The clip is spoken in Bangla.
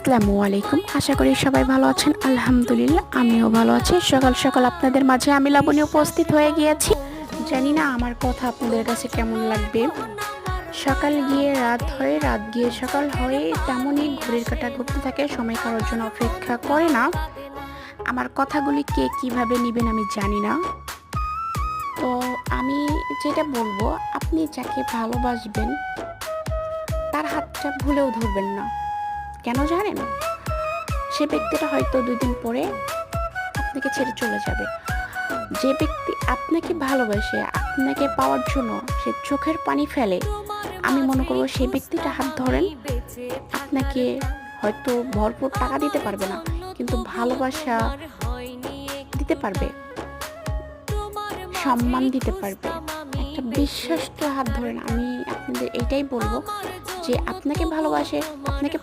আসসালামু আলাইকুম। আশা করি সবাই ভালো আছেন। আলহামদুলিল্লাহ আমিও ভালো আছি। সকাল সকাল আপনাদের মাঝে আমি লাবণী উপস্থিত হয়ে গিয়েছি। জানি না আমার কথা আপনাদের কাছে কেমন লাগবে। সকাল গিয়ে রাত হয়ে, রাত গিয়ে সকাল হয়ে, তেমনই ঘড়ির কাঁটা ঘুরতে থাকে, সময় কারোর জন্য অপেক্ষা করে না। আমার কথাগুলি কে কিভাবে নেবেন আমি জানি না। তো আমি যেটা বলবো, আপনি যাকে ভালোবাসবেন তার হাতটা ভুলেও ধরবেন না। কেন জানেন? সে ব্যক্তিটা হয়তো 2 দিন পরে আপনাকে ছেড়ে চলে যাবে। যে ব্যক্তি আপনাকে ভালোবাসে, আপনাকে পাওয়ার জন্য সে চোখের পানি ফেলে, আমি মনে করবো সেই ব্যক্তিটা হাত ধরেন। আপনাকে হয়তো ভরপুর টাকা দিতে পারবে না, কিন্তু ভালোবাসা দিতে পারবে, সম্মান দিতে পারবে, একটা বিশ্বাসটা হাত ধরেন। আমি আপনাদের এইটাই বলবো যে আপনাকে ভালোবাসে, আপনাকে